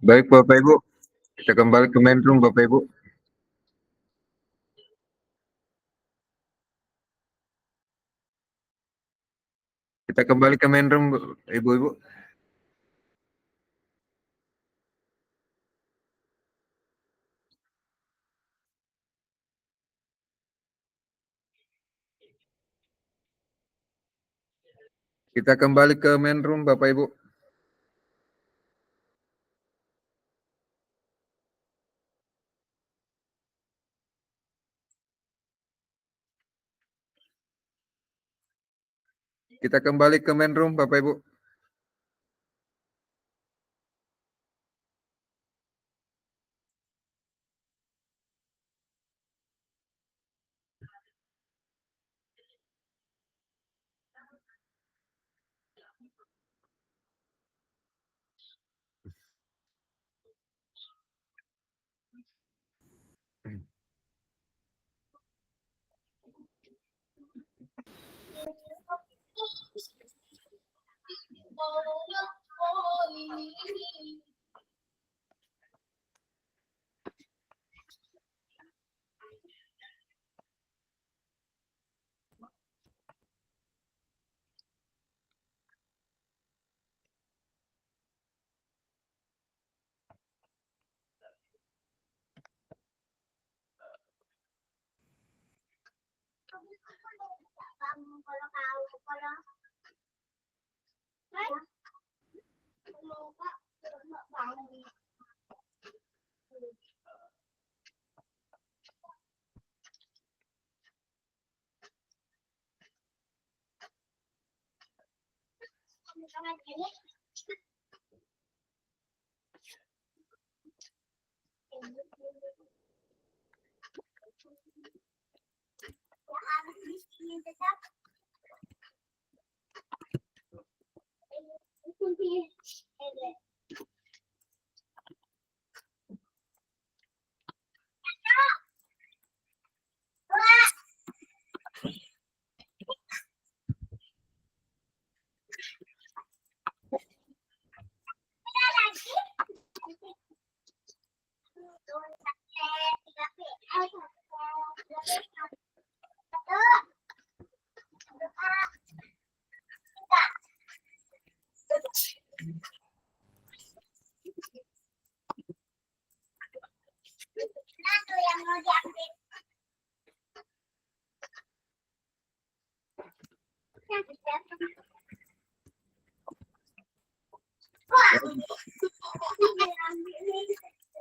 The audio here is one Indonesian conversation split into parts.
Baik Bapak Ibu, kita kembali ke main room Bapak Ibu. Kita kembali ke main room Ibu-Ibu. Kita kembali ke main room Bapak Ibu. Kita kembali ke main room Bapak Ibu.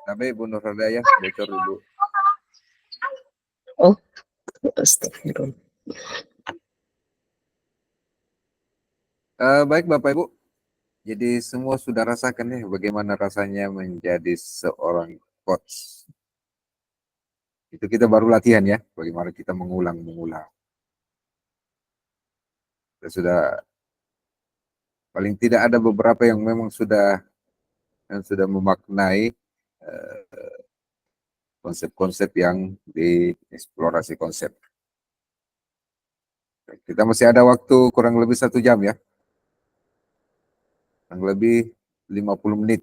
Tapi Ibu Nur Hidayah, bocor Ibu. Oh, astagfirullah. Baik Bapak Ibu, jadi semua sudah rasakan ya bagaimana rasanya menjadi seorang coach. Itu kita baru latihan ya, bagaimana kita mengulang-mengulang. Kita sudah paling tidak ada beberapa yang memang sudah memaknai konsep-konsep yang dieksplorasi konsep. Kita masih ada waktu kurang lebih 1 jam ya, kurang lebih 50 menit.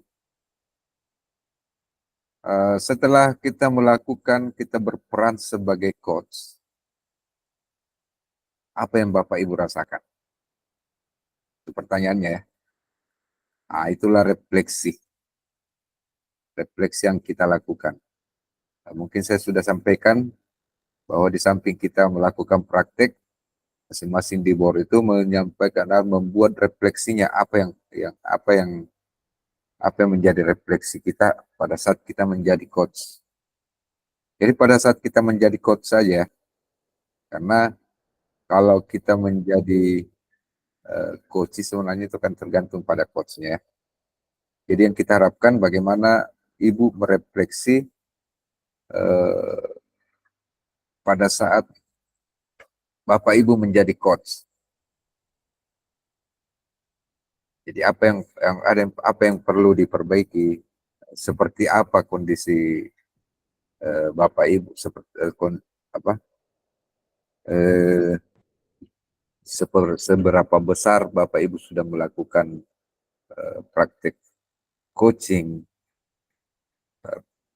Setelah kita melakukan, kita berperan sebagai coach, apa yang Bapak Ibu rasakan? Itu pertanyaannya ya. Itulah refleksi yang kita lakukan. Mungkin saya sudah sampaikan bahwa di samping kita melakukan praktek, masing-masing di board itu menyampaikan dan membuat refleksinya apa yang menjadi refleksi kita pada saat kita menjadi coach. Jadi pada saat kita menjadi coach saja, karena kalau kita menjadi coach sebenarnya itu kan tergantung pada coachnya. Jadi yang kita harapkan bagaimana Ibu merefleksi pada saat Bapak Ibu menjadi coach. Jadi apa yang perlu diperbaiki, seperti apa kondisi Bapak Ibu, seberapa besar Bapak Ibu sudah melakukan praktek coaching,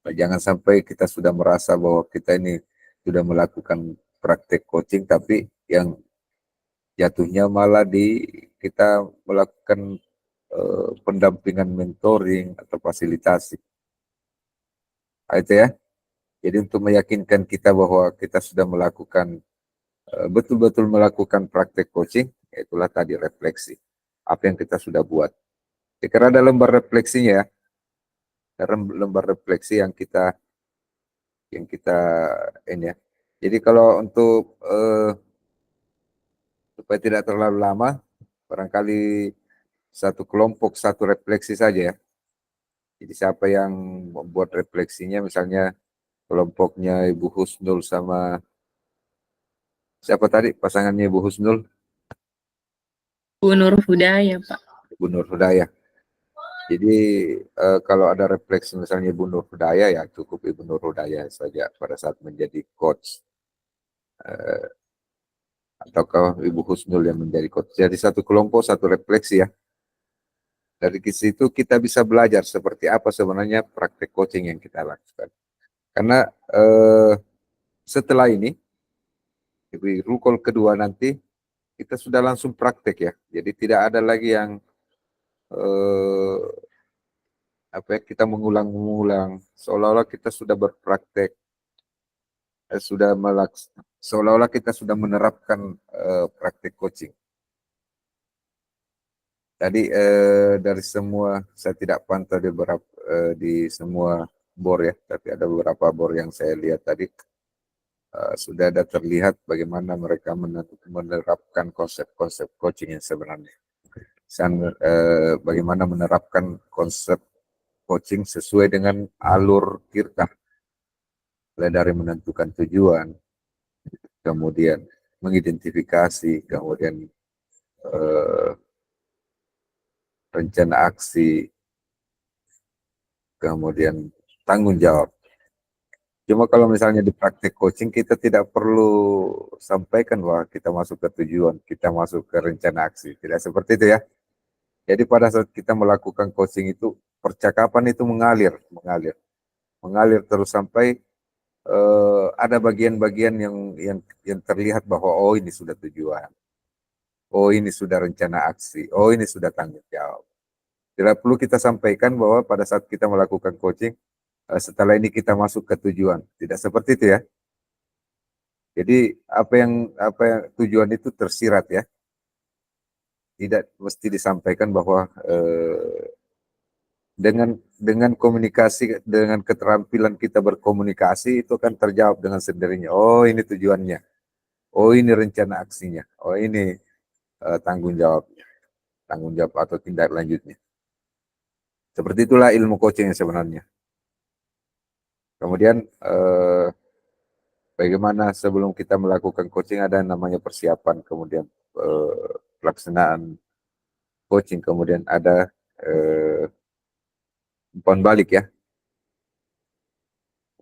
Jangan sampai kita sudah merasa bahwa kita ini sudah melakukan praktek coaching, tapi yang jatuhnya malah di kita melakukan pendampingan mentoring atau fasilitasi. Nah, itu ya. Jadi untuk meyakinkan kita bahwa kita sudah melakukan betul-betul melakukan praktek coaching, itulah tadi refleksi. Apa yang kita sudah buat. Karena ada lembar refleksinya ya. Dalam lembar refleksi yang kita ini ya. Jadi kalau untuk supaya tidak terlalu lama, barangkali satu kelompok satu refleksi saja ya. Jadi siapa yang membuat refleksinya, misalnya kelompoknya Ibu Husnul sama siapa tadi pasangannya Ibu Husnul? Bu Nur Hudaya, Pak. Ibu Nur Hudaya. Jadi kalau ada refleksi misalnya Ibu Nur Hudaya, ya cukup Ibu Nur Hudaya saja pada saat menjadi coach. Ataukah Ibu Husnul yang menjadi coach. Jadi satu kelompok, satu refleksi ya. Dari situ kita bisa belajar seperti apa sebenarnya praktek coaching yang kita lakukan. Karena setelah ini, di rukun kedua nanti, kita sudah langsung praktek ya. Jadi tidak ada lagi yang apa ya, kita mengulang-ulang. Seolah-olah kita sudah berpraktek, seolah-olah kita sudah menerapkan praktek coaching. Tadi dari semua, saya tidak pantau di semua bor ya, tapi ada beberapa bor yang saya lihat tadi sudah ada terlihat bagaimana mereka menerapkan konsep-konsep coaching yang sebenarnya. Bagaimana menerapkan konsep coaching sesuai dengan alur Tirta, mulai dari menentukan tujuan, kemudian mengidentifikasi, kemudian rencana aksi, kemudian tanggung jawab. Cuma kalau misalnya di praktek coaching, kita tidak perlu sampaikan bahwa kita masuk ke tujuan, kita masuk ke rencana aksi. Tidak seperti itu ya. Jadi pada saat kita melakukan coaching itu, percakapan itu mengalir terus sampai ada bagian-bagian yang terlihat bahwa oh ini sudah tujuan, oh ini sudah rencana aksi, oh ini sudah tanggung jawab. Tidak perlu kita sampaikan bahwa pada saat kita melakukan coaching, setelah ini kita masuk ke tujuan. Tidak seperti itu ya. Jadi apa yang tujuan itu tersirat ya. Tidak mesti disampaikan bahwa dengan komunikasi, dengan keterampilan kita berkomunikasi itu akan terjawab dengan sendirinya. Oh ini tujuannya. Oh ini rencana aksinya. Oh ini tanggung jawab atau tindak lanjutnya. Seperti itulah ilmu coaching sebenarnya. Kemudian bagaimana sebelum kita melakukan coaching ada namanya persiapan, kemudian pelaksanaan coaching, kemudian ada umpan balik ya.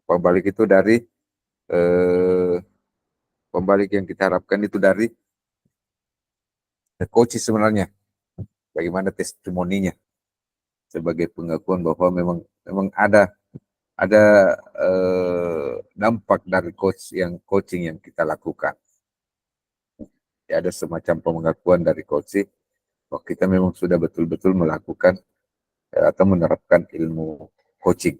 Umpan balik itu dari pembalik yang kita harapkan itu dari coach sebenarnya. Bagaimana testimoninya sebagai pengakuan bahwa memang ada dampak dari coaching yang kita lakukan. Ya, ada semacam pengakuan dari coaching bahwa kita memang sudah betul-betul melakukan atau menerapkan ilmu coaching.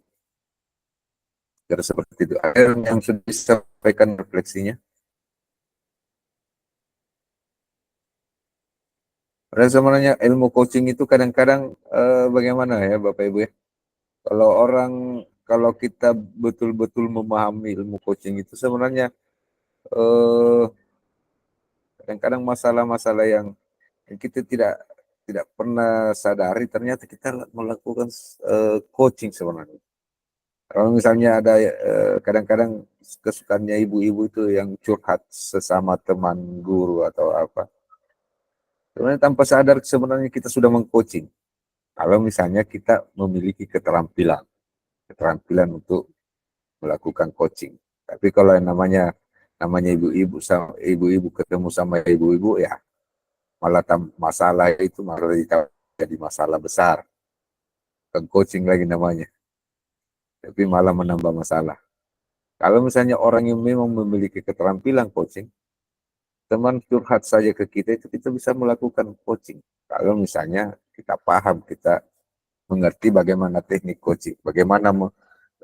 Jadi seperti itu. Ada yang sudah disampaikan refleksinya. Padahal sebenarnya ilmu coaching itu kadang-kadang bagaimana ya Bapak Ibu ya. Kalau kita betul-betul memahami ilmu coaching itu sebenarnya kadang-kadang masalah-masalah yang kita tidak pernah sadari ternyata kita melakukan coaching sebenarnya. Kalau misalnya ada kadang-kadang kesukaannya ibu-ibu itu yang curhat sesama teman guru atau apa. Sebenarnya tanpa sadar sebenarnya kita sudah mengcoaching. Kalau misalnya kita memiliki keterampilan untuk melakukan coaching. Tapi kalau yang namanya ibu-ibu ketemu sama ibu-ibu ya malah masalah itu malah jadi masalah besar. Bukan coaching lagi namanya. tapi malah menambah masalah. Kalau misalnya orang yang memang memiliki keterampilan coaching, teman curhat saja ke kita itu kita bisa melakukan coaching. Kalau misalnya kita paham, kita mengerti bagaimana teknik coaching, bagaimana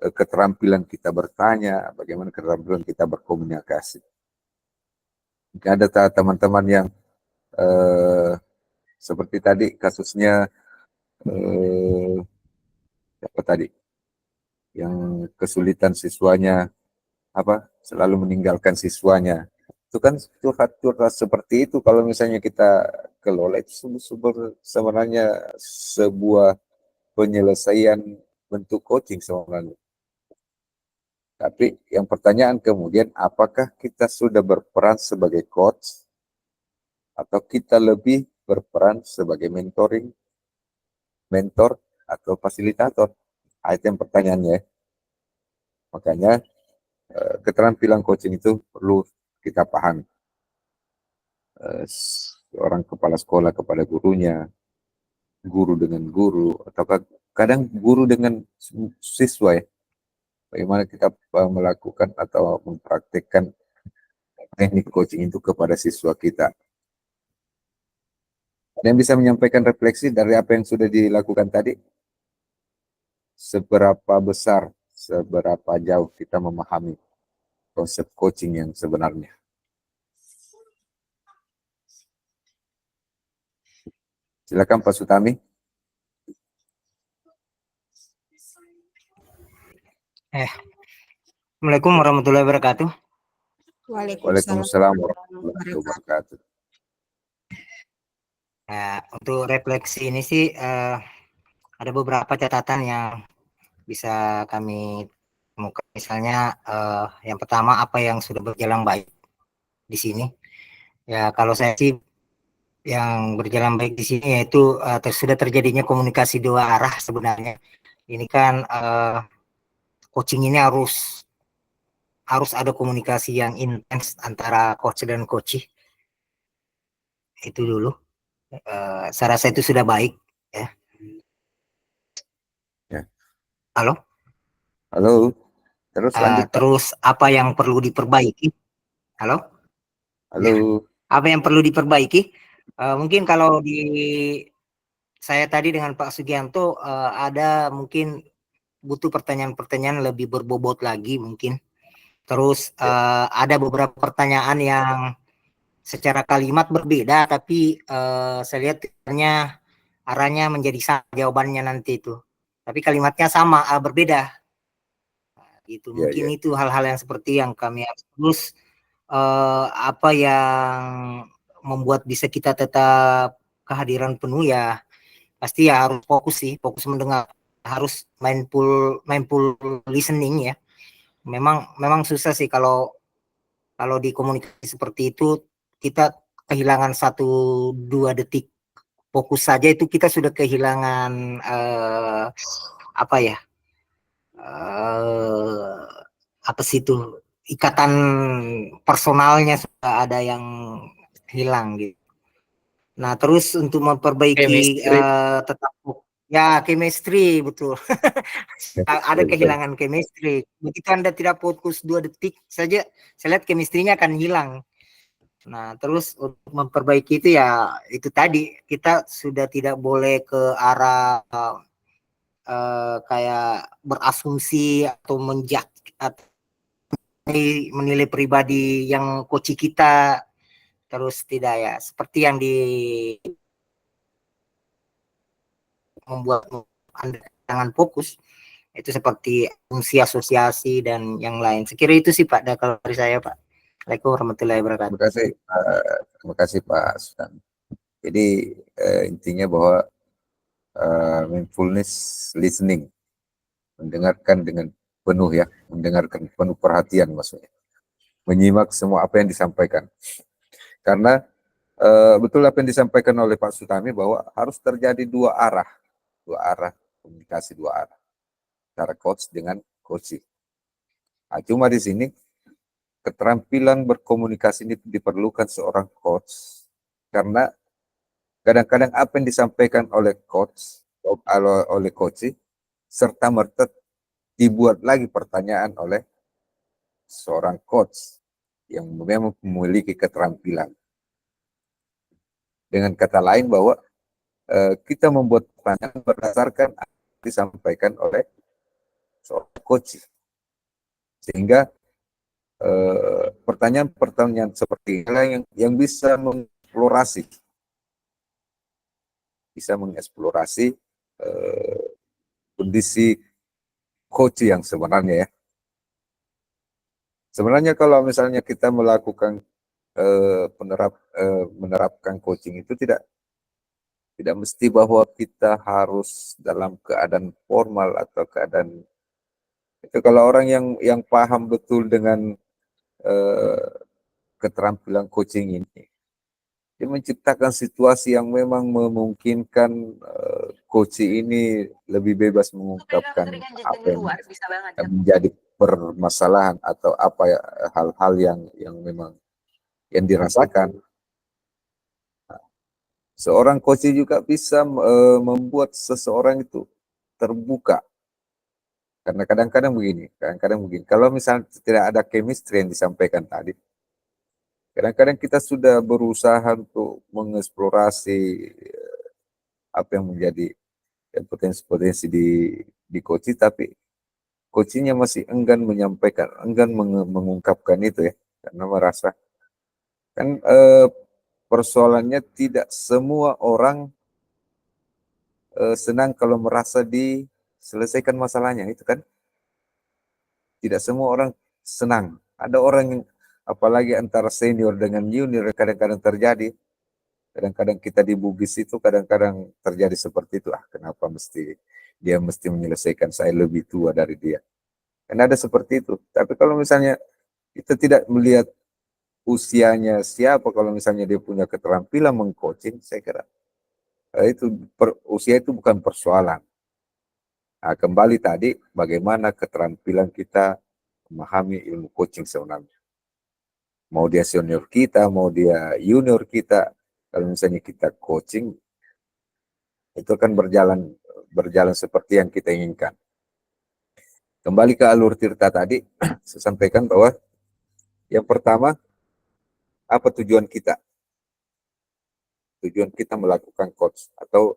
keterampilan kita bertanya, bagaimana keterampilan kita berkomunikasi. Mungkin ada teman-teman yang eh, seperti tadi kasusnya eh, apa tadi, yang kesulitan siswanya apa selalu meninggalkan siswanya. Itu kan curhat-curhat seperti itu kalau misalnya kita kelola itu sebenarnya sebuah penyelesaian bentuk coaching sebenarnya. Tapi yang pertanyaan kemudian, apakah kita sudah berperan sebagai coach atau kita lebih berperan sebagai mentor atau fasilitator? Nah, itu yang pertanyaannya. Makanya keterampilan coaching itu perlu kita pahami. Seorang kepala sekolah kepada gurunya, guru dengan guru, atau kadang guru dengan siswa ya. Bagaimana kita melakukan atau mempraktikkan teknik coaching itu kepada siswa kita. Ada yang bisa menyampaikan refleksi dari apa yang sudah dilakukan tadi? Seberapa besar, seberapa jauh kita memahami konsep coaching yang sebenarnya? Silakan Pak Sutami. Assalamualaikum warahmatullahi wabarakatuh. Waalaikumsalam warahmatullahi wabarakatuh. Ya, untuk refleksi ini sih ada beberapa catatan yang bisa kami temukan. Misalnya yang pertama, apa yang sudah berjalan baik di sini. Ya, kalau saya sih yang berjalan baik di sini yaitu sudah terjadinya komunikasi dua arah sebenarnya. Ini kan coaching ini harus ada komunikasi yang intens antara coach dan coachee. Itu dulu. Saya rasa itu sudah baik. Ya. Ya. Halo? Halo, terus lanjut Pak. Terus apa yang perlu diperbaiki? Halo? Halo. Apa yang perlu diperbaiki? Mungkin kalau di saya tadi dengan Pak Sugianto ada mungkin butuh pertanyaan-pertanyaan lebih berbobot lagi mungkin. Terus ada beberapa pertanyaan yang secara kalimat berbeda, tapi saya lihat arahnya menjadi sama jawabannya nanti itu. Tapi kalimatnya sama, berbeda. Gitu. Mungkin itu hal-hal yang seperti yang kami harus terus apa yang membuat bisa kita tetap kehadiran penuh ya pasti ya harus fokus mendengar, harus mindful listening ya. Memang susah sih kalau di komunikasi seperti itu kita kehilangan 1-2 detik fokus saja itu kita sudah kehilangan apa ya? Apa sih itu ikatan personalnya sudah ada yang hilang gitu. Nah terus untuk memperbaiki tetap ya chemistry betul. Ada kehilangan chemistry. Begitu Anda tidak fokus 2 detik saja, saya lihat chemistry-nya akan hilang. Nah terus untuk memperbaiki itu ya itu tadi kita sudah tidak boleh ke arah kayak berasumsi atau menilai pribadi yang coach kita, terus tidak ya seperti yang membuat Anda jangan fokus itu seperti fungsi asosiasi dan yang lain. Sekira itu sih Pak kalau dari saya Pak. Assalamualaikum warahmatullahi wabarakatuh. Terima kasih Pak Sutan. Jadi intinya bahwa mindfulness listening, mendengarkan dengan penuh ya, mendengarkan penuh perhatian maksudnya, menyimak semua apa yang disampaikan. Karena betul apa yang disampaikan oleh Pak Sutami bahwa harus terjadi dua arah komunikasi dua arah, antara coach dengan coachee. Nah, cuma di sini keterampilan berkomunikasi ini diperlukan seorang coach karena kadang-kadang apa yang disampaikan oleh coach oleh coachee serta merta dibuat lagi pertanyaan oleh seorang coach yang memang memiliki keterampilan. Dengan kata lain bahwa kita membuat pertanyaan berdasarkan apa yang disampaikan oleh seorang coach, sehingga pertanyaan-pertanyaan seperti ini yang bisa mengeksplorasi kondisi coach yang sebenarnya ya. Sebenarnya kalau misalnya kita melakukan menerapkan coaching itu tidak mesti bahwa kita harus dalam keadaan formal atau keadaan itu. Kalau orang yang paham betul dengan eh, keterampilan coaching ini, dia menciptakan situasi yang memang memungkinkan coach ini lebih bebas mengungkapkan apa yang menjadi permasalahan atau apa ya, hal-hal yang memang yang dirasakan. Seorang coach juga bisa membuat seseorang itu terbuka. Karena kadang-kadang begini, kalau misalnya tidak ada chemistry yang disampaikan tadi, kadang-kadang kita sudah berusaha untuk mengeksplorasi apa yang menjadi potensi-potensi di coach, tapi coachnya masih enggan menyampaikan, enggan mengungkapkan itu ya, karena merasa kan persoalannya tidak semua orang senang kalau merasa diselesaikan masalahnya itu kan. Tidak semua orang senang. Ada orang yang apalagi antara senior dengan junior kadang-kadang terjadi. Kadang-kadang kita di bugis itu kadang-kadang terjadi seperti itu. Kenapa dia mesti menyelesaikan, saya lebih tua dari dia. Kan ada seperti itu. Tapi kalau misalnya kita tidak melihat usianya siapa, kalau misalnya dia punya keterampilan mengcoaching, saya kira usia itu bukan persoalan. Nah, kembali tadi bagaimana keterampilan kita memahami ilmu coaching sebenarnya. Mau dia senior kita, mau dia junior kita, kalau misalnya kita coaching, itu akan berjalan seperti yang kita inginkan. Kembali ke alur Tirta tadi, saya sampaikan bahwa yang pertama, apa tujuan kita? Tujuan kita melakukan coach atau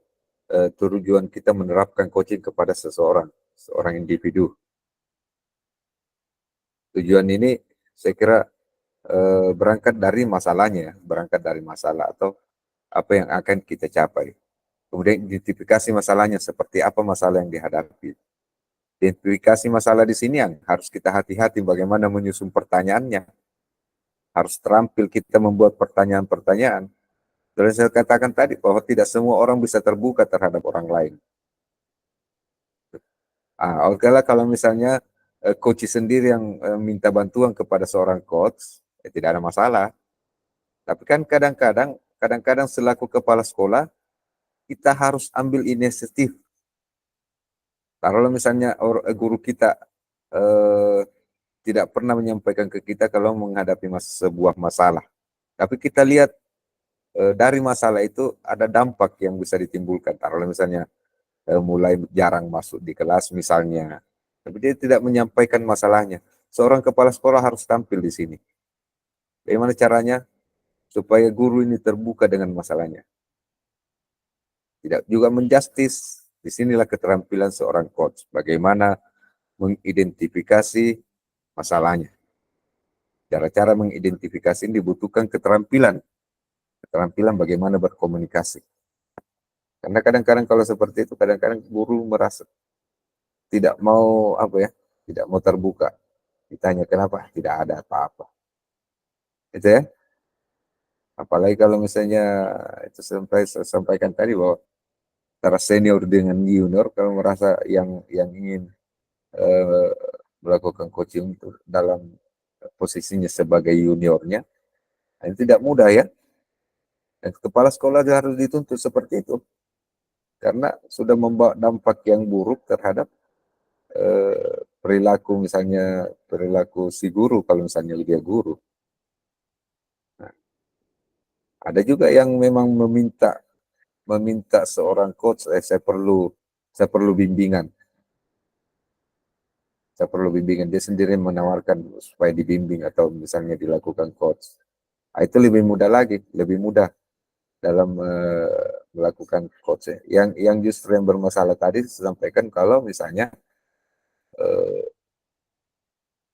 tujuan kita menerapkan coaching kepada seorang individu. Tujuan ini saya kira berangkat dari masalahnya, berangkat dari masalah atau apa yang akan kita capai. Kemudian identifikasi masalahnya, seperti apa masalah yang dihadapi. Identifikasi masalah di sini yang harus kita hati-hati bagaimana menyusun pertanyaannya. Harus terampil kita membuat pertanyaan-pertanyaan. Dan saya katakan tadi bahwa tidak semua orang bisa terbuka terhadap orang lain. Oke lah kalau misalnya coach sendiri yang minta bantuan kepada seorang coach, tidak ada masalah. Tapi kan kadang-kadang selaku kepala sekolah, kita harus ambil inisiatif. Kalau misalnya guru kita tidak pernah menyampaikan ke kita kalau menghadapi sebuah masalah. Tapi kita lihat dari masalah itu ada dampak yang bisa ditimbulkan. Taruhlah misalnya mulai jarang masuk di kelas misalnya. Tapi dia tidak menyampaikan masalahnya. Seorang kepala sekolah harus tampil di sini. Bagaimana caranya supaya guru ini terbuka dengan masalahnya. Tidak juga menjustis. Disinilah keterampilan seorang coach. Bagaimana mengidentifikasi masalahnya. Cara-cara mengidentifikasi ini dibutuhkan keterampilan. Keterampilan bagaimana berkomunikasi. Karena kadang-kadang kalau seperti itu, kadang-kadang guru merasa tidak mau tidak mau terbuka. Ditanya kenapa? Tidak ada apa-apa. Itu ya. Apalagi kalau misalnya itu saya sampaikan tadi bahwa antara senior dengan junior, kalau merasa yang ingin eh, melakukan coaching itu dalam posisinya sebagai juniornya, itu tidak mudah ya. Dan kepala sekolah harus dituntut seperti itu. Karena sudah membawa dampak yang buruk terhadap perilaku si guru kalau misalnya dia guru. Nah, ada juga yang memang meminta seorang coach, saya perlu bimbingan. Saya perlu bimbingan, dia sendiri menawarkan supaya dibimbing atau misalnya dilakukan coach. Nah, itu lebih mudah lagi, lebih mudah dalam melakukan coach. Yang justru yang bermasalah tadi saya sampaikan kalau misalnya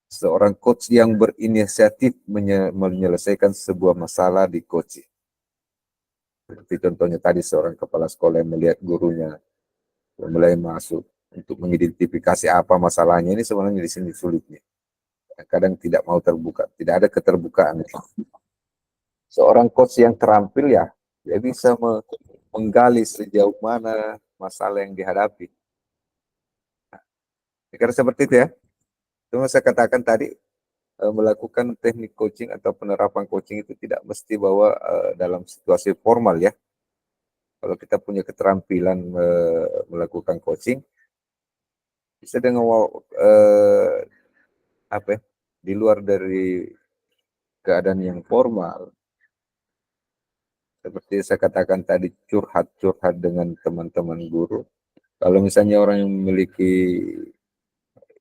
seorang coach yang berinisiatif menyelesaikan sebuah masalah di coaching. Seperti contohnya tadi seorang kepala sekolah yang melihat gurunya mulai masuk untuk mengidentifikasi apa masalahnya, ini sebenarnya di sini sulitnya. Kadang tidak mau terbuka, tidak ada keterbukaan. Seorang coach yang terampil ya, dia bisa menggali sejauh mana masalah yang dihadapi. Karena seperti itu ya. Cuma saya katakan tadi, melakukan teknik coaching atau penerapan coaching itu tidak mesti bahwa dalam situasi formal ya. Kalau kita punya keterampilan melakukan coaching, bisa dengan apa ya, di luar dari keadaan yang formal. Seperti saya katakan tadi, curhat-curhat dengan teman-teman guru. Kalau misalnya orang yang memiliki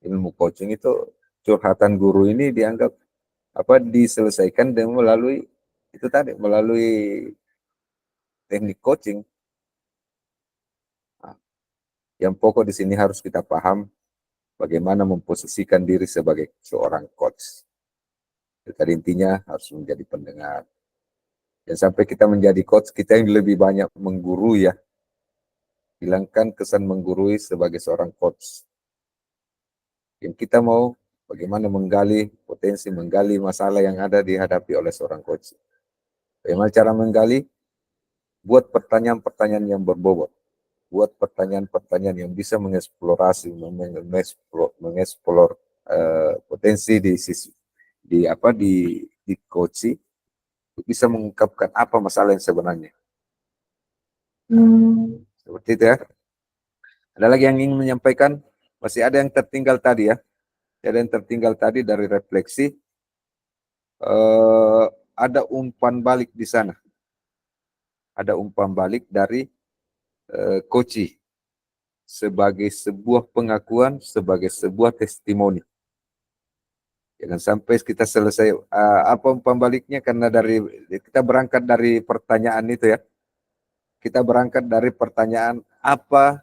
ilmu coaching itu, curhatan guru ini dianggap diselesaikan dengan melalui itu tadi, melalui teknik coaching. Nah, yang pokok di sini harus kita paham bagaimana memposisikan diri sebagai seorang coach. Tadi intinya harus menjadi pendengar. Dan sampai kita menjadi coach, kita yang lebih banyak menggurui ya. Hilangkan kesan menggurui sebagai seorang coach. Yang kita mau bagaimana menggali potensi, menggali masalah yang ada dihadapi oleh seorang coach. Bagaimana cara menggali? Buat pertanyaan-pertanyaan yang berbobot. Buat pertanyaan-pertanyaan yang bisa mengeksplorasi, mengeksplor potensi di coaching, bisa mengungkapkan apa masalah yang sebenarnya. Seperti itu ya. Ada lagi yang ingin menyampaikan? Masih ada yang tertinggal tadi ya. Ada yang tertinggal tadi dari refleksi. Ada umpan balik di sana. Ada umpan balik dari coaching sebagai sebuah pengakuan, sebagai sebuah testimoni. Jangan sampai kita selesai apa umpan baliknya, karena kita berangkat dari pertanyaan itu ya. Kita berangkat dari pertanyaan apa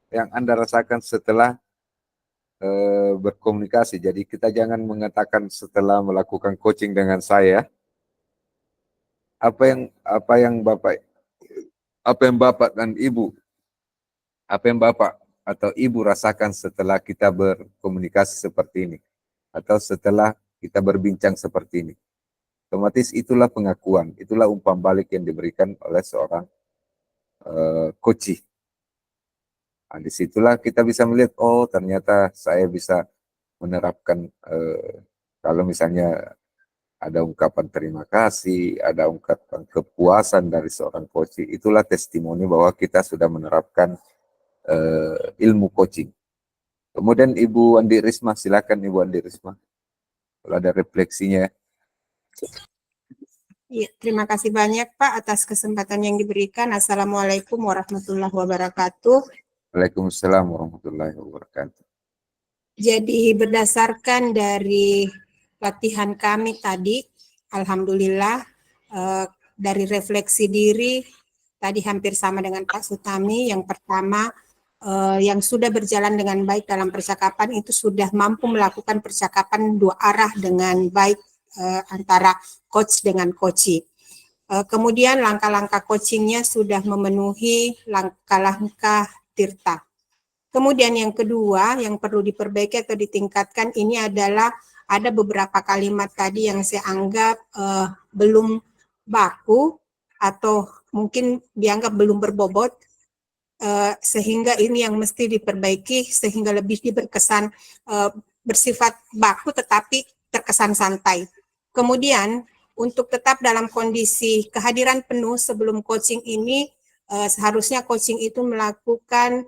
yang Anda rasakan setelah berkomunikasi. Jadi kita jangan mengatakan setelah melakukan coaching dengan saya, apa yang Bapak dan Ibu, apa yang Bapak atau Ibu rasakan setelah kita berkomunikasi seperti ini, atau setelah kita berbincang seperti ini. Otomatis itulah pengakuan, itulah umpan balik yang diberikan oleh seorang coaching. Nah, disitulah kita bisa melihat, oh ternyata saya bisa menerapkan, kalau misalnya ada ungkapan terima kasih, ada ungkapan kepuasan dari seorang coaching, itulah testimoni bahwa kita sudah menerapkan ilmu coaching. Kemudian Ibu Andi Risma, silakan Ibu Andi Risma, kalau ada refleksinya. Ya, terima kasih banyak Pak atas kesempatan yang diberikan. Assalamualaikum warahmatullahi wabarakatuh. Waalaikumsalam warahmatullahi wabarakatuh. Jadi berdasarkan dari latihan kami tadi, alhamdulillah dari refleksi diri tadi hampir sama dengan Pak Sutami. Yang pertama, yang sudah berjalan dengan baik dalam percakapan itu sudah mampu melakukan percakapan dua arah dengan baik antara coach dengan coachee. Kemudian langkah-langkah coachingnya sudah memenuhi langkah-langkah Tirta. Kemudian yang kedua yang perlu diperbaiki atau ditingkatkan ini adalah ada beberapa kalimat tadi yang saya anggap belum baku atau mungkin dianggap belum berbobot, sehingga ini yang mesti diperbaiki sehingga lebih berkesan bersifat baku tetapi terkesan santai. Kemudian untuk tetap dalam kondisi kehadiran penuh sebelum coaching ini, seharusnya coaching itu melakukan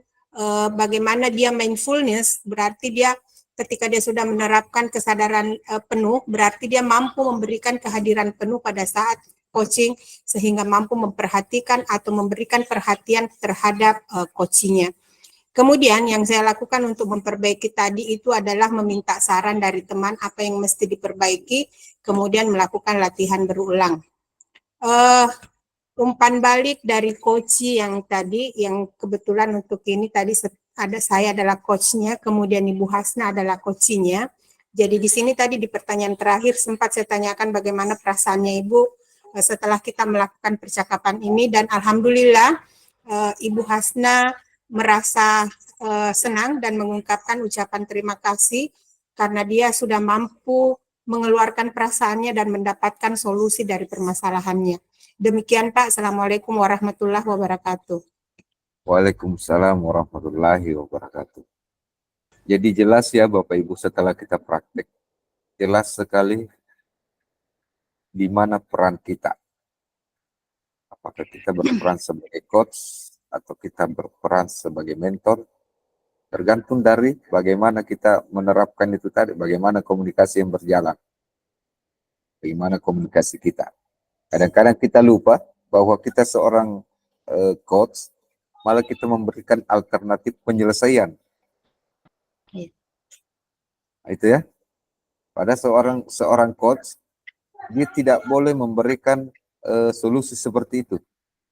bagaimana dia mindfulness, berarti dia ketika dia sudah menerapkan kesadaran penuh, berarti dia mampu memberikan kehadiran penuh pada saat coaching sehingga mampu memperhatikan atau memberikan perhatian terhadap coachingnya. Kemudian yang saya lakukan untuk memperbaiki tadi itu adalah meminta saran dari teman apa yang mesti diperbaiki, kemudian melakukan latihan berulang. Umpan balik dari coach yang tadi, yang kebetulan untuk ini tadi ada saya adalah coachnya, kemudian Ibu Hasna adalah coachnya. Jadi di sini tadi di pertanyaan terakhir sempat saya tanyakan bagaimana perasaannya Ibu setelah kita melakukan percakapan ini, dan alhamdulillah Ibu Hasna merasa senang dan mengungkapkan ucapan terima kasih karena dia sudah mampu mengeluarkan perasaannya dan mendapatkan solusi dari permasalahannya. Demikian Pak, Assalamualaikum warahmatullahi wabarakatuh. Waalaikumsalam warahmatullahi wabarakatuh. Jadi jelas ya Bapak Ibu, setelah kita praktek, jelas sekali di mana peran kita. Apakah kita berperan sebagai coach atau kita berperan sebagai mentor, tergantung dari bagaimana kita menerapkan itu tadi, bagaimana komunikasi yang berjalan, bagaimana komunikasi kita. Kadang-kadang kita lupa bahwa kita seorang coach, malah kita memberikan alternatif penyelesaian. Itu ya. Pada seorang coach, dia tidak boleh memberikan solusi seperti itu.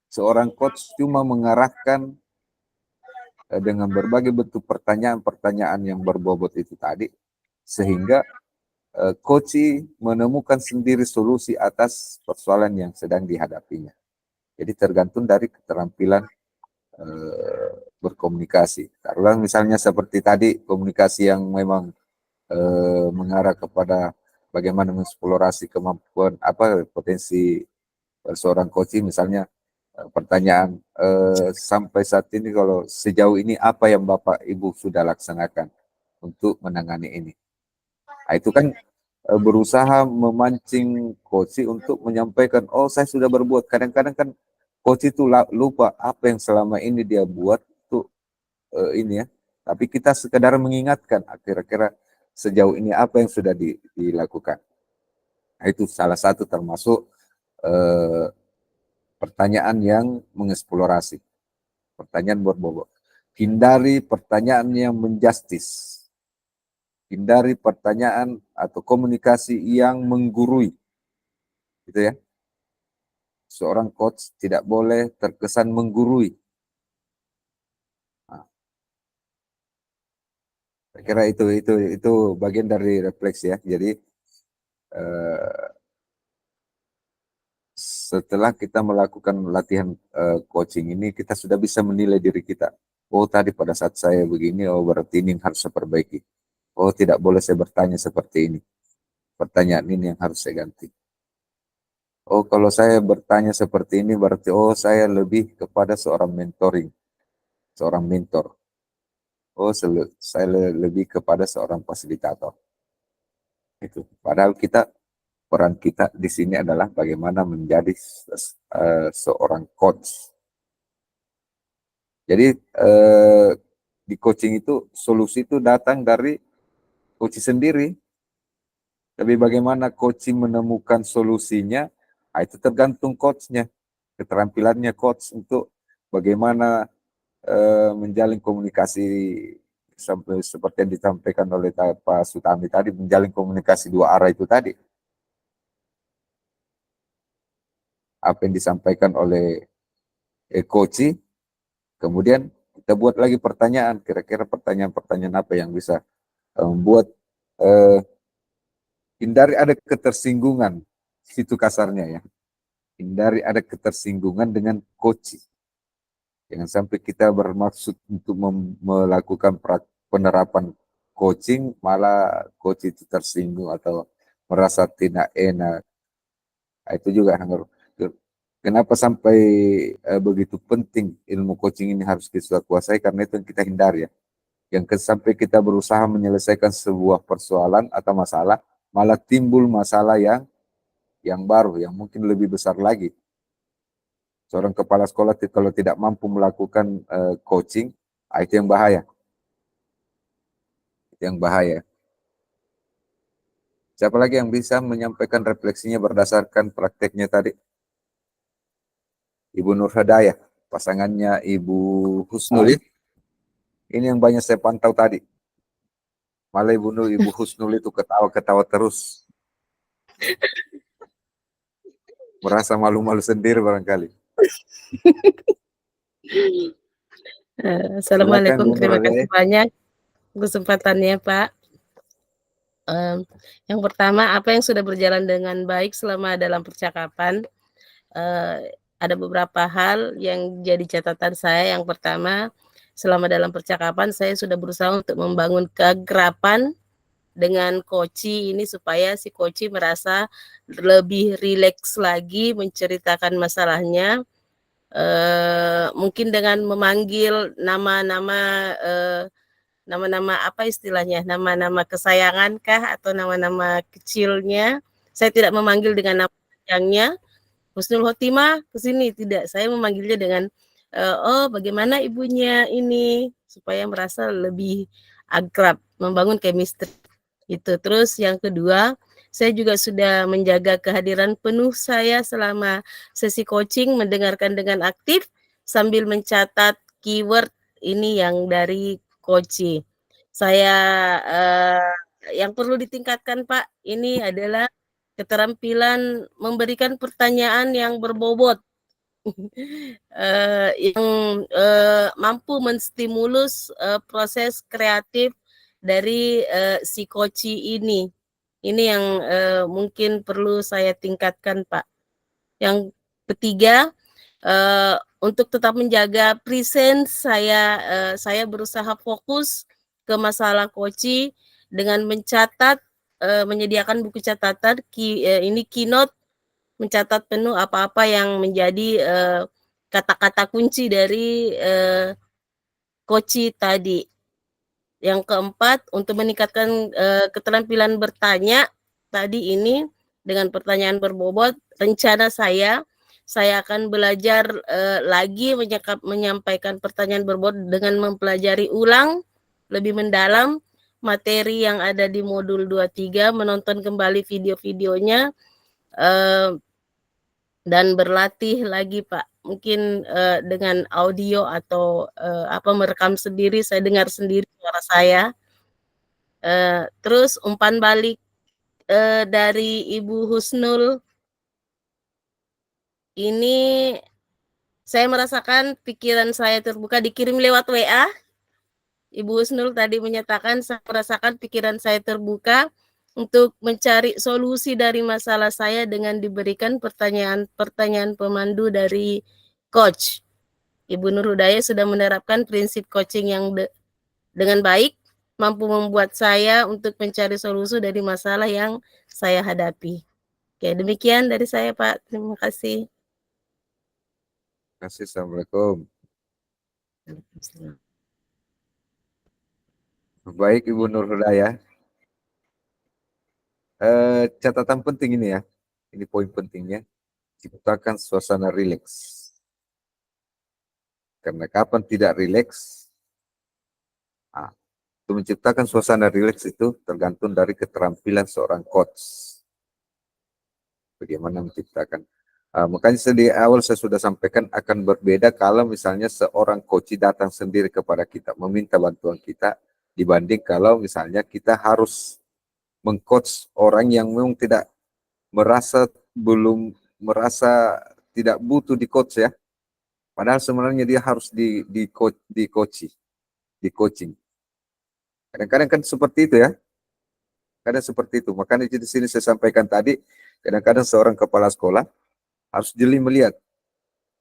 Seorang coach cuma mengarahkan dengan berbagai bentuk pertanyaan-pertanyaan yang berbobot itu tadi, sehingga coach menemukan sendiri solusi atas persoalan yang sedang dihadapinya. Jadi tergantung dari keterampilan berkomunikasi. Kalau misalnya seperti tadi, komunikasi yang memang mengarah kepada bagaimana mengeksplorasi kemampuan potensi seorang coach, misalnya pertanyaan sampai saat ini, kalau sejauh ini apa yang Bapak Ibu sudah laksanakan untuk menangani ini. Nah, itu kan berusaha memancing coach untuk menyampaikan, oh saya sudah berbuat. Kadang-kadang kan coach itu lupa apa yang selama ini dia buat tuh ini ya. Tapi kita sekedar mengingatkan kira-kira sejauh ini apa yang sudah dilakukan. Nah, itu salah satu termasuk pertanyaan yang mengeksplorasi, pertanyaan berbobot. Hindari pertanyaan yang menjustis. Hindari pertanyaan atau komunikasi yang menggurui. Gitu ya. Seorang coach tidak boleh terkesan menggurui. Nah, saya kira itu bagian dari refleksi ya. Jadi setelah kita melakukan latihan coaching ini, kita sudah bisa menilai diri kita. Oh tadi pada saat saya begini, oh berarti ini yang harus saya perbaiki. Oh tidak boleh saya bertanya seperti ini. Pertanyaan ini yang harus saya ganti. Oh kalau saya bertanya seperti ini berarti oh saya lebih kepada seorang mentoring, seorang mentor. Oh saya lebih kepada seorang fasilitator. Itu. Padahal peran kita di sini adalah bagaimana menjadi seorang coach. Jadi di coaching itu solusi itu datang dari coach sendiri. Tapi bagaimana coach menemukan solusinya, itu tergantung coachnya, keterampilannya coach untuk bagaimana menjalin komunikasi sampai seperti yang disampaikan oleh Pak Sutami tadi, menjalin komunikasi dua arah itu tadi. Apa yang disampaikan oleh coach, kemudian kita buat lagi pertanyaan, kira-kira pertanyaan-pertanyaan apa yang bisa membuat hindari ada ketersinggungan, situ kasarnya ya. Hindari ada ketersinggungan dengan coach. Jangan sampai kita bermaksud untuk melakukan penerapan coaching, malah coach itu tersinggung atau merasa tidak enak. Nah, itu juga harus. Kenapa sampai begitu penting ilmu coaching ini harus kita kuasai, karena itu yang kita hindari ya. Yang sampai kita berusaha menyelesaikan sebuah persoalan atau masalah, malah timbul masalah yang baru, yang mungkin lebih besar lagi. Seorang kepala sekolah kalau tidak mampu melakukan coaching, itu yang bahaya. Itu yang bahaya. Siapa lagi yang bisa menyampaikan refleksinya berdasarkan prakteknya tadi? Ibu Nur Hadayah, pasangannya Ibu Husnul. Ini yang banyak saya pantau tadi. Malah Ibu Husnul itu ketawa-ketawa terus. Merasa malu-malu sendiri barangkali. Assalamualaikum, Silakan, Bu terima Nurul. kasih banyak kesempatannya Pak. Yang pertama, apa yang sudah berjalan dengan baik selama dalam percakapan? Ada beberapa hal yang jadi catatan saya. Yang pertama, selama dalam percakapan saya sudah berusaha untuk membangun keakraban dengan Koci ini supaya si Koci merasa lebih rileks lagi menceritakan masalahnya. Mungkin dengan memanggil nama-nama apa istilahnya, nama-nama kesayangan kah atau nama-nama kecilnya. Saya tidak memanggil dengan nama panjangnya, Husnul Khotimah ke sini, tidak. Saya memanggilnya dengan oh bagaimana ibunya ini, supaya merasa lebih akrab, membangun chemistry itu. Terus yang kedua, saya juga sudah menjaga kehadiran penuh saya selama sesi coaching, mendengarkan dengan aktif sambil mencatat keyword ini yang dari coaching. Saya yang perlu ditingkatkan Pak, ini adalah keterampilan memberikan pertanyaan yang berbobot, yang mampu menstimulus proses kreatif dari si Koci ini. Ini yang mungkin perlu saya tingkatkan, Pak. Yang ketiga, untuk tetap menjaga presence saya berusaha fokus ke masalah Koci dengan mencatat, menyediakan buku catatan, ini keynote, mencatat penuh apa-apa yang menjadi kata-kata kunci dari Koci tadi. Yang keempat, untuk meningkatkan keterampilan bertanya tadi ini dengan pertanyaan berbobot, rencana saya akan belajar lagi menyampaikan pertanyaan berbobot dengan mempelajari ulang lebih mendalam materi yang ada di modul 23, menonton kembali video-videonya dan berlatih lagi Pak. Mungkin dengan audio atau merekam sendiri, saya dengar sendiri suara saya. Terus umpan balik dari Ibu Husnul ini, saya merasakan pikiran saya terbuka, dikirim lewat WA. Ibu Husnul tadi menyatakan saya merasakan pikiran saya terbuka untuk mencari solusi dari masalah saya dengan diberikan pertanyaan pemandu dari coach. Ibu Nur Hudaya sudah menerapkan prinsip coaching yang dengan baik, mampu membuat saya untuk mencari solusi dari masalah yang saya hadapi. Oke, demikian dari saya Pak. Terima kasih. Terima kasih. Assalamualaikum. Baik Ibu Nur Hudaya. Catatan penting ini ya. Ini poin pentingnya. Ciptakan suasana rileks. Karena kapan tidak rileks, untuk menciptakan suasana rileks itu tergantung dari keterampilan seorang coach. Bagaimana menciptakan. Makanya di awal saya sudah sampaikan akan berbeda kalau misalnya seorang coach datang sendiri kepada kita, meminta bantuan kita, dibanding kalau misalnya kita harus mengcoach orang yang memang tidak merasa tidak butuh di coach ya. Padahal sebenarnya dia harus di coaching. Kadang-kadang kan seperti itu ya. Kadang seperti itu. Makanya di sini saya sampaikan tadi, kadang-kadang seorang kepala sekolah harus jeli melihat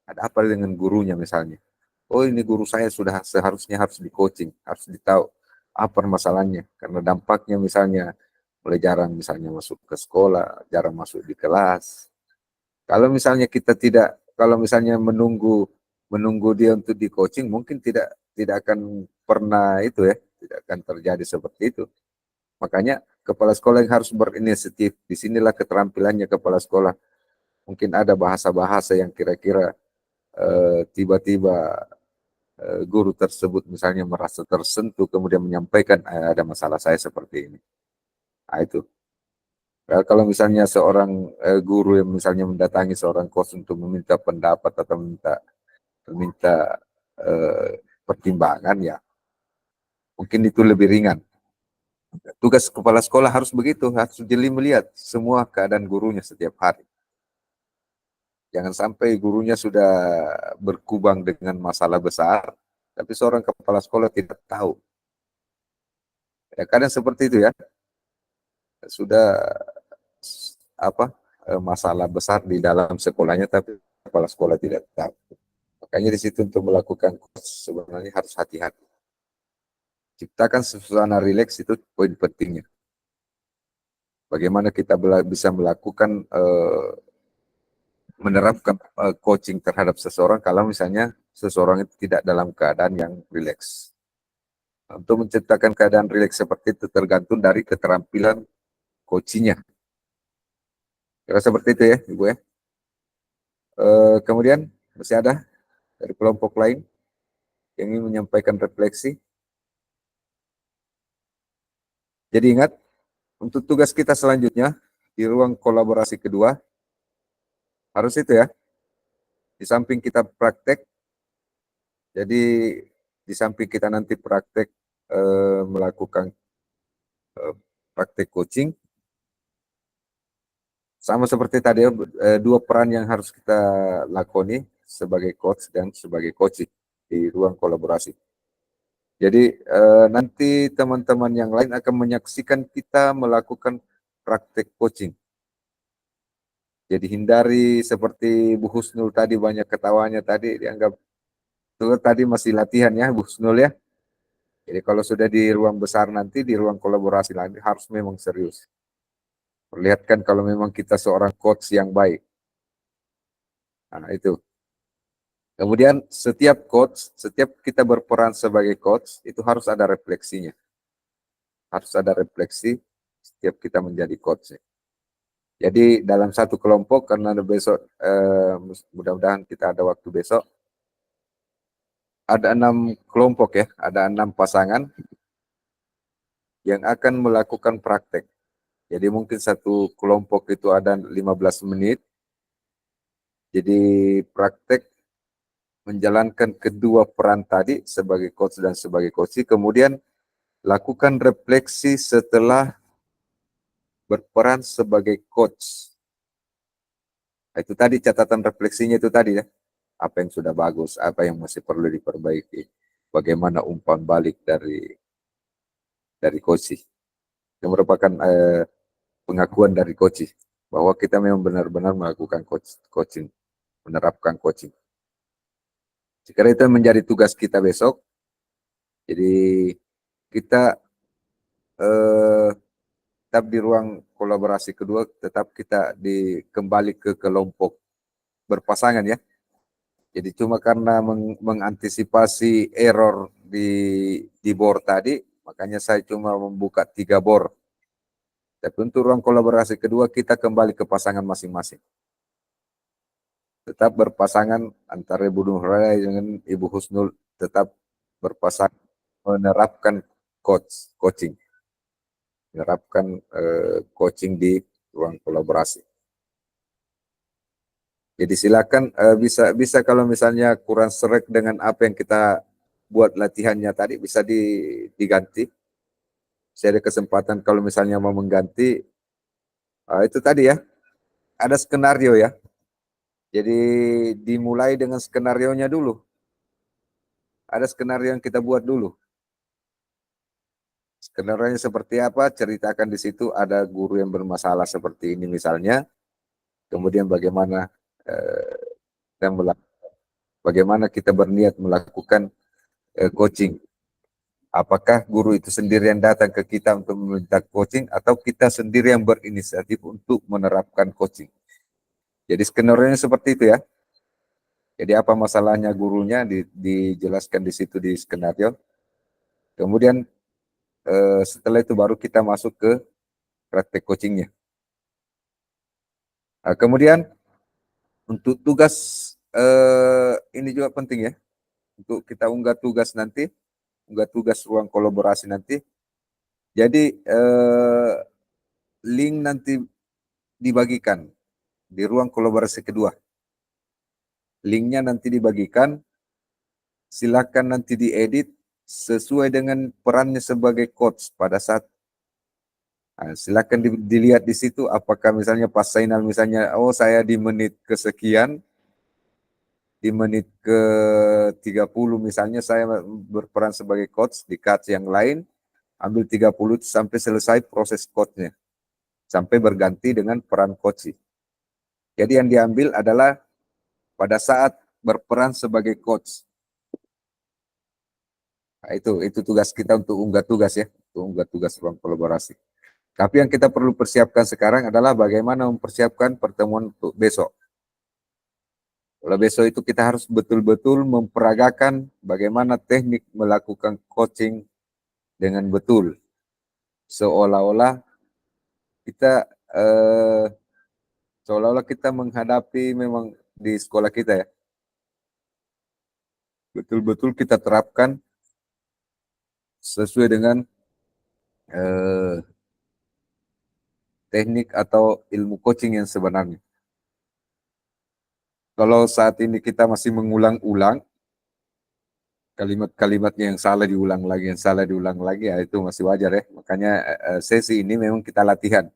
ada apa dengan gurunya misalnya. Oh ini guru saya sudah seharusnya harus di coaching, harus ditahu apa masalahnya. Karena dampaknya misalnya mulai jarang misalnya masuk ke sekolah, jarang masuk di kelas. Kalau misalnya kita kalau misalnya menunggu dia untuk di coaching, mungkin tidak akan pernah itu ya, tidak akan terjadi seperti itu. Makanya kepala sekolah yang harus berinisiatif. Disinilah keterampilannya kepala sekolah. Mungkin ada bahasa-bahasa yang kira-kira tiba-tiba guru tersebut misalnya merasa tersentuh, kemudian menyampaikan ada masalah saya seperti ini. Nah itu. Kalau misalnya seorang guru yang misalnya mendatangi seorang coach untuk meminta pendapat atau meminta pertimbangan ya, mungkin itu lebih ringan. Tugas kepala sekolah harus begitu, harus jeli melihat semua keadaan gurunya setiap hari. Jangan sampai gurunya sudah berkubang dengan masalah besar, tapi seorang kepala sekolah tidak tahu. Ya, kadang seperti itu ya, sudah masalah besar di dalam sekolahnya, tapi kepala sekolah tidak tahu. Makanya di situ untuk melakukan coach sebenarnya harus hati-hati. Ciptakan suasana rileks itu poin pentingnya. Bagaimana kita bisa melakukan menerapkan coaching terhadap seseorang kalau misalnya seseorang itu tidak dalam keadaan yang rileks. Untuk menciptakan keadaan rileks seperti itu tergantung dari keterampilan coachingnya. Kira seperti itu ya, Ibu ya. Kemudian masih ada dari kelompok lain yang ingin menyampaikan refleksi. Jadi ingat, untuk tugas kita selanjutnya di ruang kolaborasi kedua, harus itu ya, di samping kita praktek, jadi di samping kita nanti praktek melakukan praktek coaching, sama seperti tadi ya, dua peran yang harus kita lakoni sebagai coach dan sebagai coaching di ruang kolaborasi. Jadi nanti teman-teman yang lain akan menyaksikan kita melakukan praktek coaching. Jadi hindari seperti Bu Husnul tadi banyak ketawanya tadi, dianggap itu tadi masih latihan ya Bu Husnul ya. Jadi kalau sudah di ruang besar nanti, di ruang kolaborasi nanti harus memang serius. Perlihatkan kalau memang kita seorang coach yang baik. Nah itu. Kemudian setiap coach, setiap kita berperan sebagai coach, itu harus ada refleksinya. Harus ada refleksi setiap kita menjadi coach. Jadi dalam satu kelompok, karena besok, mudah-mudahan kita ada waktu besok, ada 6 kelompok ya, ada 6 pasangan yang akan melakukan praktek. Jadi mungkin satu kelompok itu ada 15 menit, jadi praktek menjalankan kedua peran tadi sebagai coach dan sebagai coach, kemudian lakukan refleksi setelah berperan sebagai coach. Itu tadi catatan refleksinya itu tadi ya. Apa yang sudah bagus, apa yang masih perlu diperbaiki. Bagaimana umpan balik dari coach. Yang merupakan pengakuan dari coach bahwa kita memang benar-benar melakukan coaching, menerapkan coaching. Sekarang itu menjadi tugas kita besok. Jadi kita tetap di ruang kolaborasi kedua, tetap kita kembali ke kelompok berpasangan ya. Jadi cuma karena mengantisipasi error di bor tadi, makanya saya cuma membuka 3 bor. Tapi untuk ruang kolaborasi kedua kita kembali ke pasangan masing-masing. Tetap berpasangan antara Ibu Nurhaya dengan Ibu Husnul, tetap berpasangan menerapkan coaching. Menerapkan coaching di ruang kolaborasi. Jadi silakan bisa kalau misalnya kurang serek dengan apa yang kita buat latihannya tadi, bisa diganti. Saya ada kesempatan kalau misalnya mau mengganti, itu tadi ya, ada skenario ya. Jadi dimulai dengan skenarionya dulu. Ada skenario yang kita buat dulu. Skenario seperti apa? Ceritakan di situ ada guru yang bermasalah seperti ini misalnya. Kemudian bagaimana bagaimana kita berniat melakukan coaching. Apakah guru itu sendiri yang datang ke kita untuk meminta coaching atau kita sendiri yang berinisiatif untuk menerapkan coaching. Jadi skenario seperti itu ya. Jadi apa masalahnya gurunya dijelaskan di situ di skenario. Kemudian setelah itu baru kita masuk ke praktek coachingnya. Nah, kemudian untuk tugas ini juga penting ya. Untuk kita unggah tugas nanti, unggah tugas ruang kolaborasi nanti. Jadi link nanti dibagikan di ruang kolaborasi kedua. Linknya nanti dibagikan, silakan nanti diedit sesuai dengan perannya sebagai coach pada saat silakan dilihat di situ apakah misalnya pas final misalnya saya di menit kesekian, di menit ke 30 misalnya saya berperan sebagai coach di cut yang lain, ambil 30 sampai selesai proses coachnya, sampai berganti dengan peran coach. Jadi yang diambil adalah pada saat berperan sebagai coach. Nah, itu tugas kita untuk unggah tugas ya, untuk unggah tugas ruang kolaborasi. Tapi yang kita perlu persiapkan sekarang adalah bagaimana mempersiapkan pertemuan untuk besok. Kalau besok itu kita harus betul-betul memperagakan bagaimana teknik melakukan coaching dengan betul. Seolah-olah kita menghadapi memang di sekolah kita ya. Betul-betul kita terapkan sesuai dengan teknik atau ilmu coaching yang sebenarnya. Kalau saat ini kita masih mengulang-ulang, kalimat-kalimatnya yang salah diulang lagi, ya itu masih wajar ya. Makanya sesi ini memang kita latihan.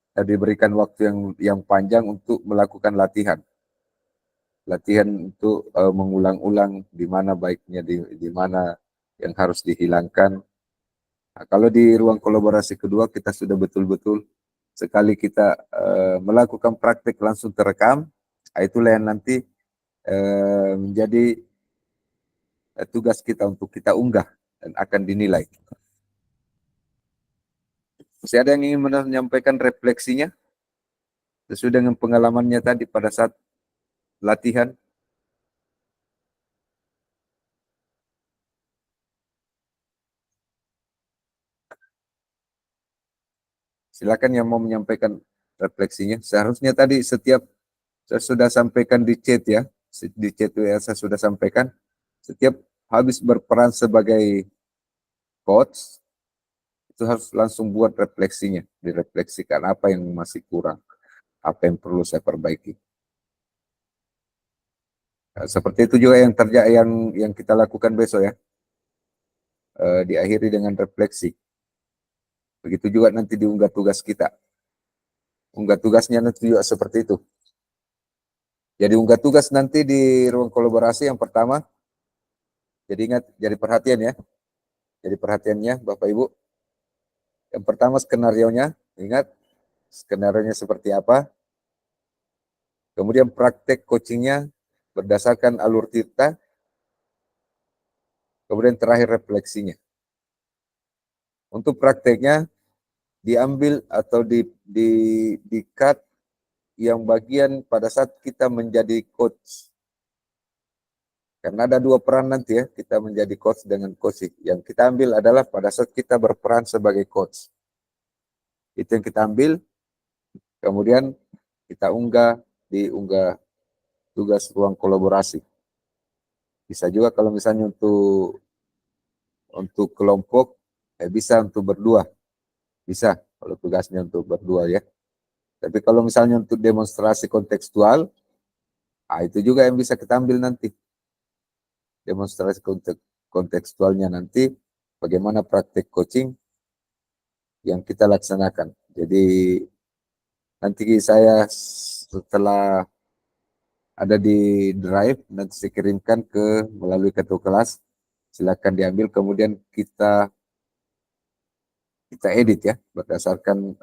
Kita diberikan waktu yang panjang untuk melakukan latihan. Latihan untuk mengulang-ulang di mana baiknya, di mana yang harus dihilangkan. Nah, kalau di ruang kolaborasi kedua kita sudah betul-betul sekali kita melakukan praktek langsung terekam, itulah yang nanti menjadi tugas kita untuk kita unggah dan akan dinilai. Masih ada yang ingin menyampaikan refleksinya sesuai dengan pengalamannya tadi pada saat latihan? Silakan yang mau menyampaikan refleksinya. Seharusnya tadi setiap saya sudah sampaikan di chat ya, di chat WA saya sudah sampaikan, setiap habis berperan sebagai coach, itu harus langsung buat refleksinya, direfleksikan apa yang masih kurang, apa yang perlu saya perbaiki. Nah, seperti itu juga yang terjadi yang kita lakukan besok ya, diakhiri dengan refleksi. Begitu juga nanti diunggah tugas kita. Unggah tugasnya nanti juga seperti itu. Jadi unggah tugas nanti di ruang kolaborasi yang pertama, jadi ingat, jadi perhatian ya. Jadi perhatiannya Bapak Ibu. Yang pertama skenarionya, ingat skenarionya seperti apa. Kemudian praktek coachingnya berdasarkan alur Tirta. Kemudian terakhir refleksinya. Untuk prakteknya diambil atau di-cut yang bagian pada saat kita menjadi coach. Karena ada dua peran nanti ya, kita menjadi coach dengan coaching. Yang kita ambil adalah pada saat kita berperan sebagai coach. Itu yang kita ambil, kemudian kita diunggah tugas ruang kolaborasi. Bisa juga kalau misalnya untuk kelompok, bisa untuk berdua. Bisa kalau tugasnya untuk berdua ya. Tapi kalau misalnya untuk demonstrasi kontekstual, itu juga yang bisa kita ambil nanti. Demonstrasi kontekstualnya nanti, bagaimana praktek coaching yang kita laksanakan. Jadi nanti saya setelah ada di drive, nanti saya kirimkan melalui ketua kelas, silakan diambil, kemudian kita edit ya, berdasarkan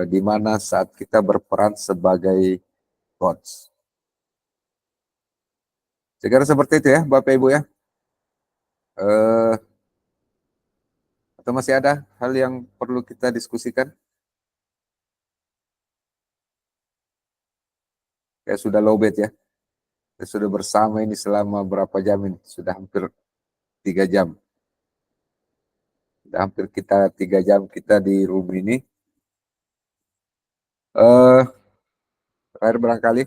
di mana saat kita berperan sebagai coach. Segera seperti itu ya, Bapak Ibu ya. Atau masih ada hal yang perlu kita diskusikan? Kayak sudah lowbat ya. Kita sudah bersama ini selama berapa jam ini? Sudah hampir 3 jam. Sudah hampir kita 3 jam kita di room ini. Terakhir barangkali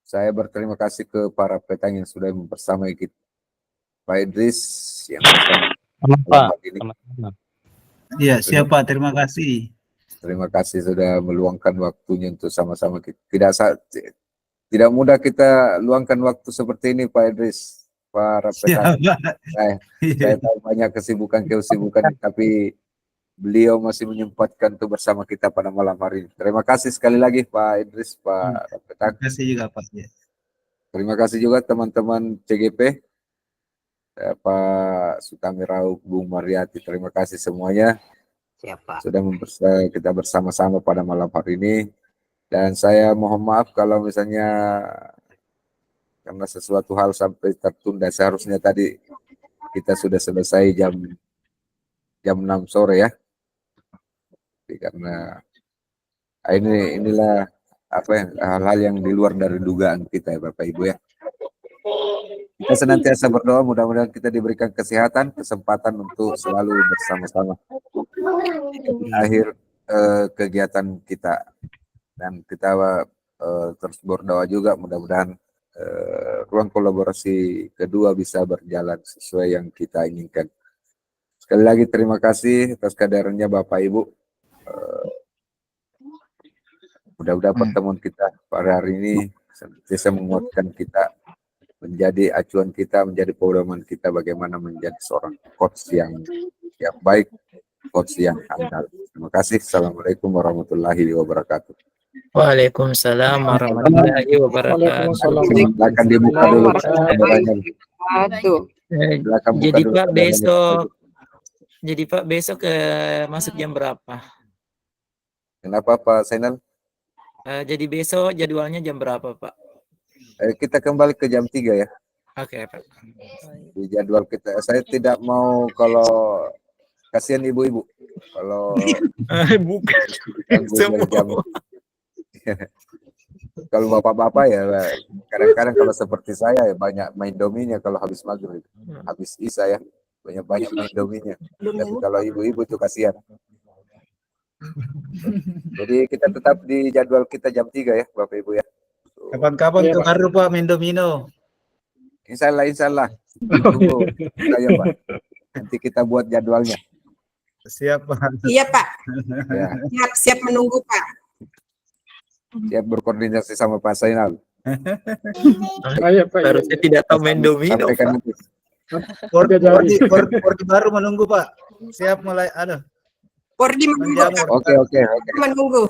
saya berterima kasih ke para petang yang sudah bersama kita. Pak Idris yang bersama ini. Iya, siapa? Terima kasih. Terima kasih sudah meluangkan waktunya untuk sama-sama kita. Tidak mudah kita luangkan waktu seperti ini, Pak Idris. Pak Rapetan. Siapa? Saya tahu banyak kesibukan, tapi beliau masih menyempatkan untuk bersama kita pada malam hari ini. Terima kasih sekali lagi Pak Idris, Pak Rapetan. Terima kasih juga Pak. Ya. Terima kasih juga teman-teman CGP, Pak Sutamirau, Bung Mariati. Terima kasih semuanya Siapa? sudah kita bersama-sama pada malam hari ini. Dan saya mohon maaf kalau misalnya karena sesuatu hal sampai tertunda. Seharusnya tadi kita sudah selesai jam 6 sore ya. Tapi karena inilah hal-hal yang di luar dari dugaan kita ya Bapak Ibu ya. Kita senantiasa berdoa mudah-mudahan kita diberikan kesehatan, kesempatan untuk selalu bersama-sama di akhir kegiatan kita, dan kita terus berdoa juga mudah-mudahan ruang kolaborasi kedua bisa berjalan sesuai yang kita inginkan. Sekali lagi terima kasih atas kehadirannya Bapak Ibu. Mudah-mudahan pertemuan kita pada hari ini bisa menguatkan kita, menjadi acuan kita, menjadi pedoman kita bagaimana menjadi seorang coach yang baik, coach yang handal. Terima kasih. Assalamualaikum warahmatullahi wabarakatuh. Waalaikumsalam warahmatullahi wabarakatuh. Silakan dibuka dulu kameranya. Silakan buka Jadi dulu Pak kameranya. besok masuk jam berapa? Kenapa Pak Zainal? Jadi besok jadwalnya jam berapa Pak? Kita kembali ke jam 3 ya. Oke Pak. Di jadwal kita. Saya tidak mau kalau kasihan ibu-ibu. Kalau Bukan ganggu semua. jam. Kalau bapak-bapak ya kadang-kadang kalau seperti saya ya banyak main dominya kalau habis maghrib, habis isya ya banyak main dominya. Tapi kalau ibu-ibu itu kasihan. Jadi kita tetap di jadwal kita jam 3 ya Bapak Ibu ya. Kapan-kapan ke baru Pak Mendomino. Insya Allah. Tunggu saya Pak. Nanti kita buat jadwalnya. Siap Pak. Iya Pak, Ya, siap menunggu Pak. siap berkoordinasi sama Pak Zainal. Harusnya tidak tahu main domino Sampaikan Pak. nanti. Pordi baru menunggu Pak. Siap mulai Pordi menunggu menjamur. Pak. Oke. Menunggu.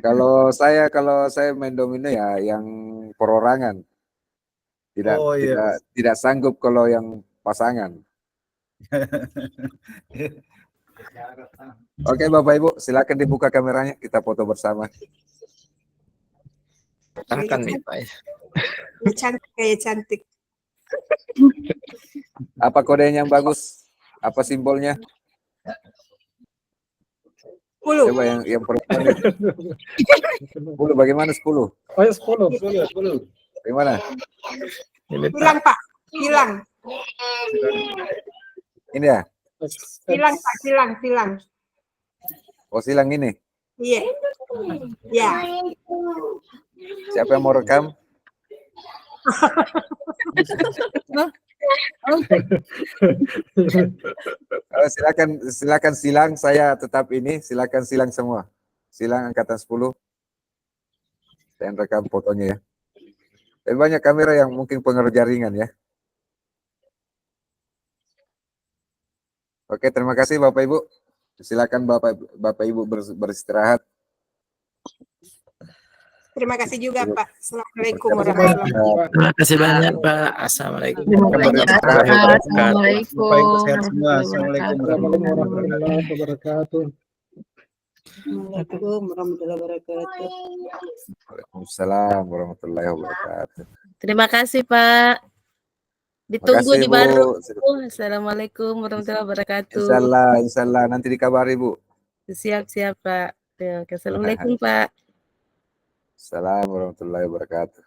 Kalau saya main domino ya yang perorangan. Oh, iya. Tidak sanggup kalau yang pasangan. Oke Bapak Ibu, silakan dibuka kameranya, kita foto bersama. Akan nih Pak. Kayak cantik. Apa kodenya yang bagus? Apa simbolnya? 10. Coba yang perempuan itu. 10 bagaimana 10? Oh ya 10. Bagaimana? Hilang Pak, hilang. Ini ya? Hilang Pak, hilang. Oh silang ini. Iya. Ya. Siapa yang mau rekam? Silakan silang, saya tetap ini. Silakan silang semua. Silang angkatan 10. Saya rekam fotonya ya. Dan banyak kamera yang mungkin pengerja ringan ya. Oke, terima kasih Bapak Ibu. Silakan Bapak Ibu beristirahat. Terima kasih juga Pak. Assalamualaikum warahmatullahi warahmatullahi Terima kasih banyak Pak. Assalamualaikum Assalamualaikum Bapak Ibu sehat semua. Assalamualaikum Warahmatullahi wabarakatuh. Assalamualaikum warahmatullahi wabarakatuh. Waalaikumsalam warahmatullahi wabarakatuh. Terima kasih Pak. Ditunggu Makasih, di Bu. baru. Assalamualaikum warahmatullahi wabarakatuh. Insya Allah nanti dikabari Bu. Siap Pak. Oke, Assalamualaikum Pak. Assalamualaikum warahmatullahi wabarakatuh.